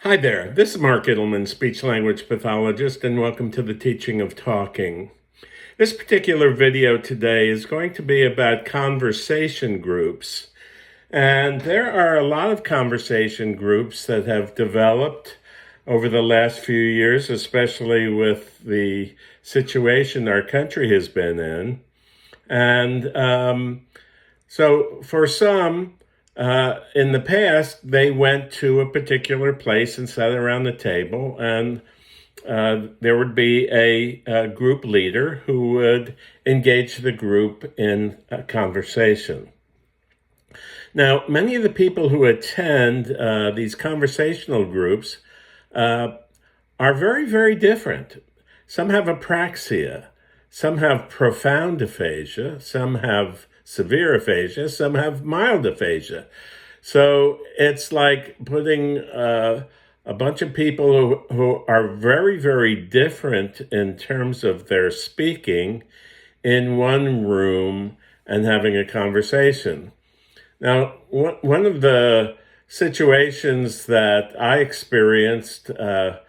Hi there, this is Mark Ittleman, speech-language pathologist, and welcome to the teaching of talking. This particular video today is going to be about conversation groups. And there are a lot of conversation groups that have developed over the last few years, especially with the situation our country has been in. And so for some, in the past, they went to a particular place and sat around the table, and there would be a group leader who would engage the group in a conversation. Now, many of the people who attend these conversational groups are very, very different. Some have apraxia, some have profound aphasia, some have severe aphasia, some have mild aphasia. So it's like putting a bunch of people who are very, very different in terms of their speaking in one room and having a conversation. Now, one of the situations that I experienced at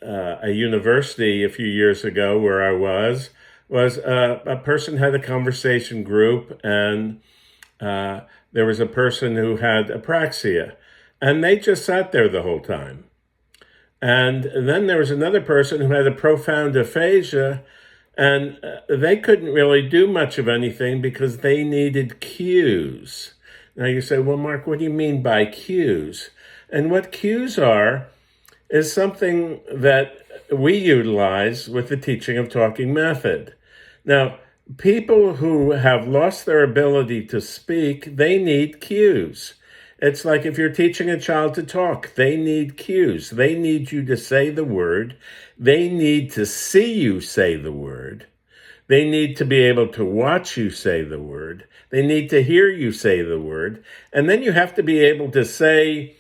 a university a few years ago where I was a person had a conversation group, and there was a person who had apraxia, and they just sat there the whole time. And then there was another person who had a profound aphasia, and they couldn't really do much of anything because they needed cues. Now you say, well, Mark, what do you mean by cues? And what cues are is something that we utilize with the teaching of talking method. Now, people who have lost their ability to speak, they need cues. It's like if you're teaching a child to talk, they need cues. They need you to say the word. They need to see you say the word. They need to be able to watch you say the word. They need to hear you say the word. And then you have to be able to say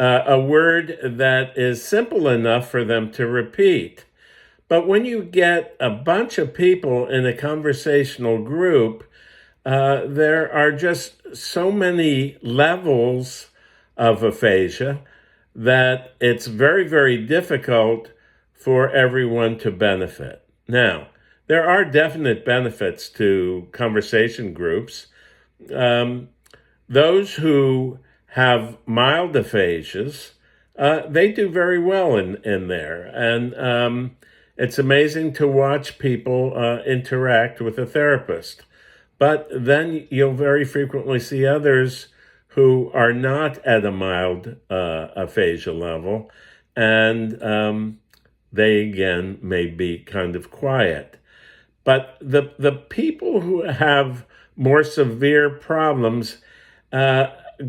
a word that is simple enough for them to repeat. But when you get a bunch of people in a conversational group, there are just so many levels of aphasia that it's very, very difficult for everyone to benefit. Now, there are definite benefits to conversation groups. Those who have mild aphasias, they do very well in there. And it's amazing to watch people interact with a therapist. But then you'll very frequently see others who are not at a mild aphasia level, and they, again, may be kind of quiet. But the people who have more severe problems,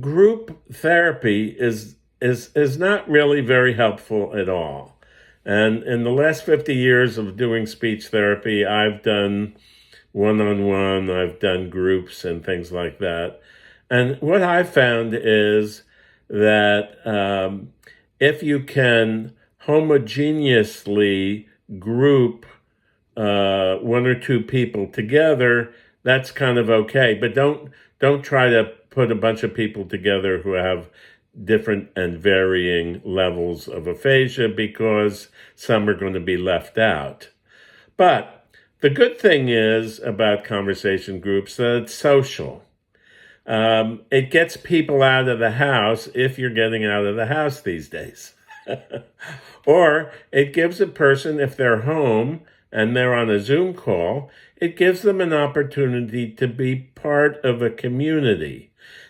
group therapy is not really very helpful at all. And in the last 50 years of doing speech therapy, I've done one-on-one, I've done groups and things like that. And what I found is that if you can homogeneously group one or two people together, that's kind of okay. But don't try to put a bunch of people together who have different and varying levels of aphasia, because some are going to be left out. But the good thing is about conversation groups that it's social. It gets people out of the house, if you're getting out of the house these days. Or it gives a person, if they're home and they're on a Zoom call, it gives them an opportunity to be part of a community.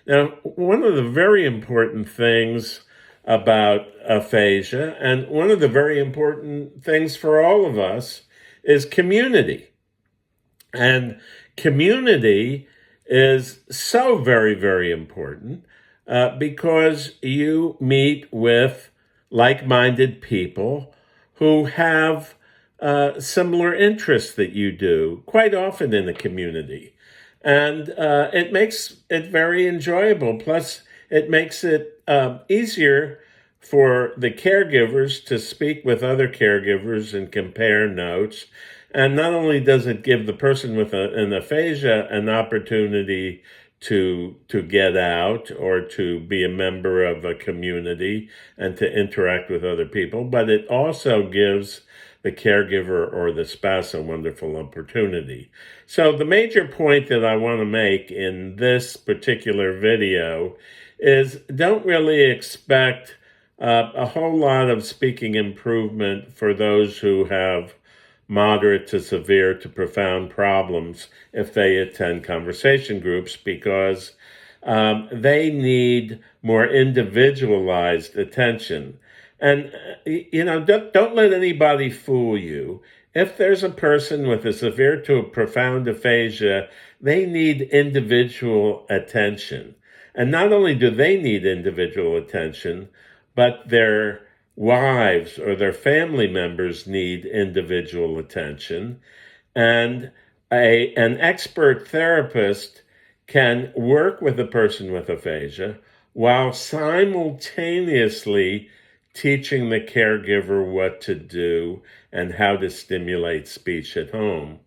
Now, one of the very important things about aphasia, and one of the very important things for all of us, is community. And community is so very, very important because you meet with like-minded people who have similar interests that you do quite often in a community. And it makes it very enjoyable. Plus, it makes it easier for the caregivers to speak with other caregivers and compare notes. And not only does it give the person with an aphasia an opportunity to get out or to be a member of a community and to interact with other people, but it also gives the caregiver or the spouse a wonderful opportunity. So the major point that I want to make in this particular video is don't really expect a whole lot of speaking improvement for those who have moderate to severe to profound problems if they attend conversation groups, because they need more individualized attention. And, don't let anybody fool you. If there's a person with a severe to a profound aphasia, they need individual attention. And not only do they need individual attention, but their wives or their family members need individual attention. And an expert therapist can work with a person with aphasia while simultaneously teaching the caregiver what to do and how to stimulate speech at home.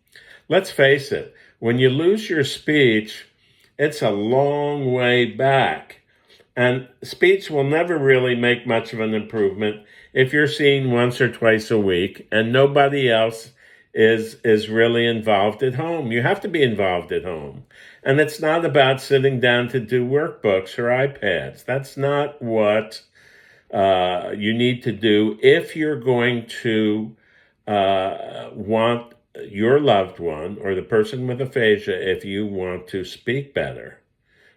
Let's face it, when you lose your speech, it's a long way back. And speech will never really make much of an improvement if you're seen once or twice a week and nobody else is really involved at home. You have to be involved at home. And it's not about sitting down to do workbooks or iPads. That's not what you need to do if you're going to want your loved one or the person with aphasia, if you want to speak better.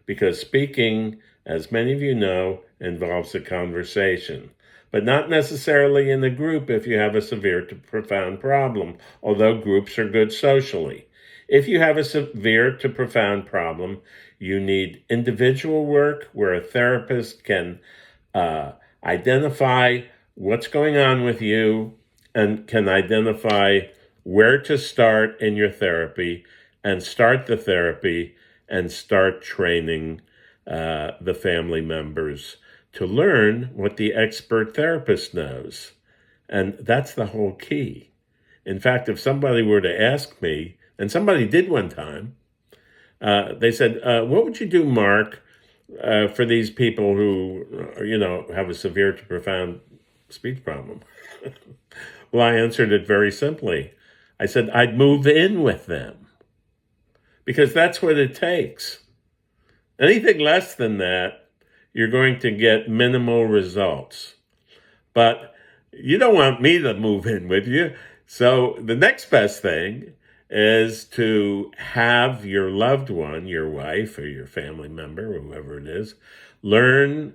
Because speaking, as many of you know, involves a conversation, but not necessarily in a group if you have a severe to profound problem, although groups are good socially. If you have a severe to profound problem, you need individual work where a therapist can identify what's going on with you and can identify where to start in your therapy and start the therapy and start training the family members to learn what the expert therapist knows. And that's the whole key. In fact, if somebody were to ask me, and somebody did one time, they said, what would you do, Mark, for these people who, have a severe to profound speech problem? Well, I answered it very simply. I said, I'd move in with them, because that's what it takes. Anything less than that, you're going to get minimal results. But you don't want me to move in with you. So the next best thing is to have your loved one, your wife or your family member, or whoever it is, learn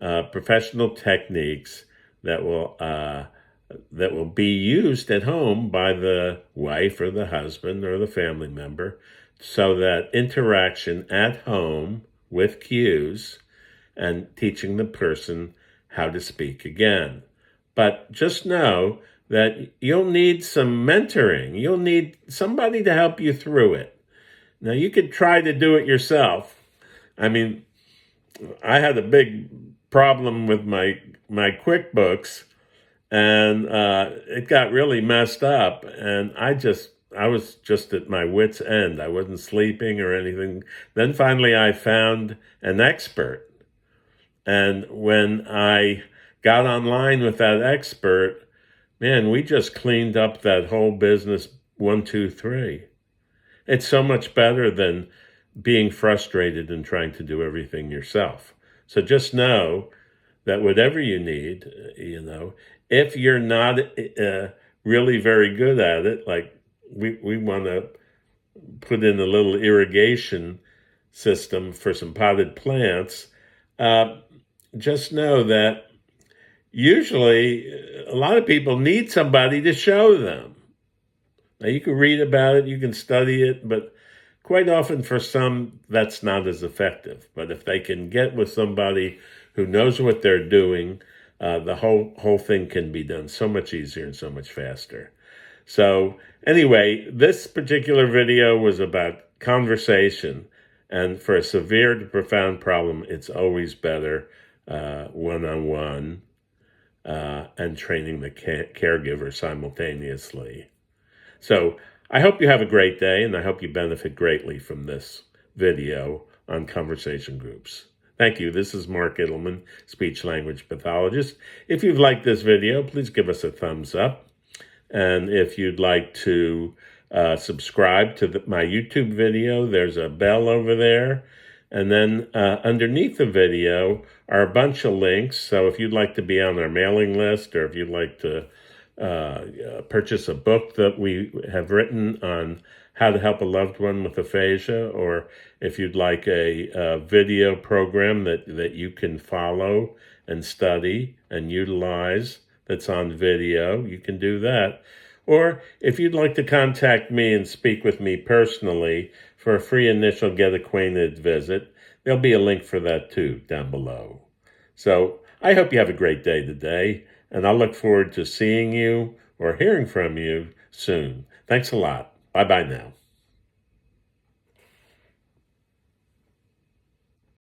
professional techniques that will be used at home by the wife or the husband or the family member, so that interaction at home with cues and teaching the person how to speak again. But just know that you'll need some mentoring. You'll need somebody to help you through it. Now, you could try to do it yourself. I mean, I had a big problem with my QuickBooks, and it got really messed up, and I was just at my wit's end. I wasn't sleeping or anything. Then finally I found an expert. And when I got online with that expert, man, we just cleaned up that whole business 1, 2, 3. It's so much better than being frustrated and trying to do everything yourself. So just know that whatever you need, if you're not really very good at it, like we want to put in a little irrigation system for some potted plants, just know that usually a lot of people need somebody to show them. Now, you can read about it, you can study it, but quite often for some, that's not as effective. But if they can get with somebody who knows what they're doing, the whole thing can be done so much easier and so much faster. So anyway, this particular video was about conversation. And for a severe to profound problem, it's always better one-on-one and training the caregiver simultaneously. So I hope you have a great day, and I hope you benefit greatly from this video on conversation groups. Thank you. This is Mark Edelman, speech-language pathologist. If you've liked this video, please give us a thumbs up. And if you'd like to subscribe to my YouTube video, there's a bell over there. And then underneath the video are a bunch of links. So if you'd like to be on our mailing list, or if you'd like to purchase a book that we have written on how to help a loved one with aphasia, or if you'd like a video program that you can follow and study and utilize that's on video, you can do that. Or if you'd like to contact me and speak with me personally for a free initial get-acquainted visit, there'll be a link for that too down below. So I hope you have a great day today, and I'll look forward to seeing you or hearing from you soon. Thanks a lot. Bye-bye now.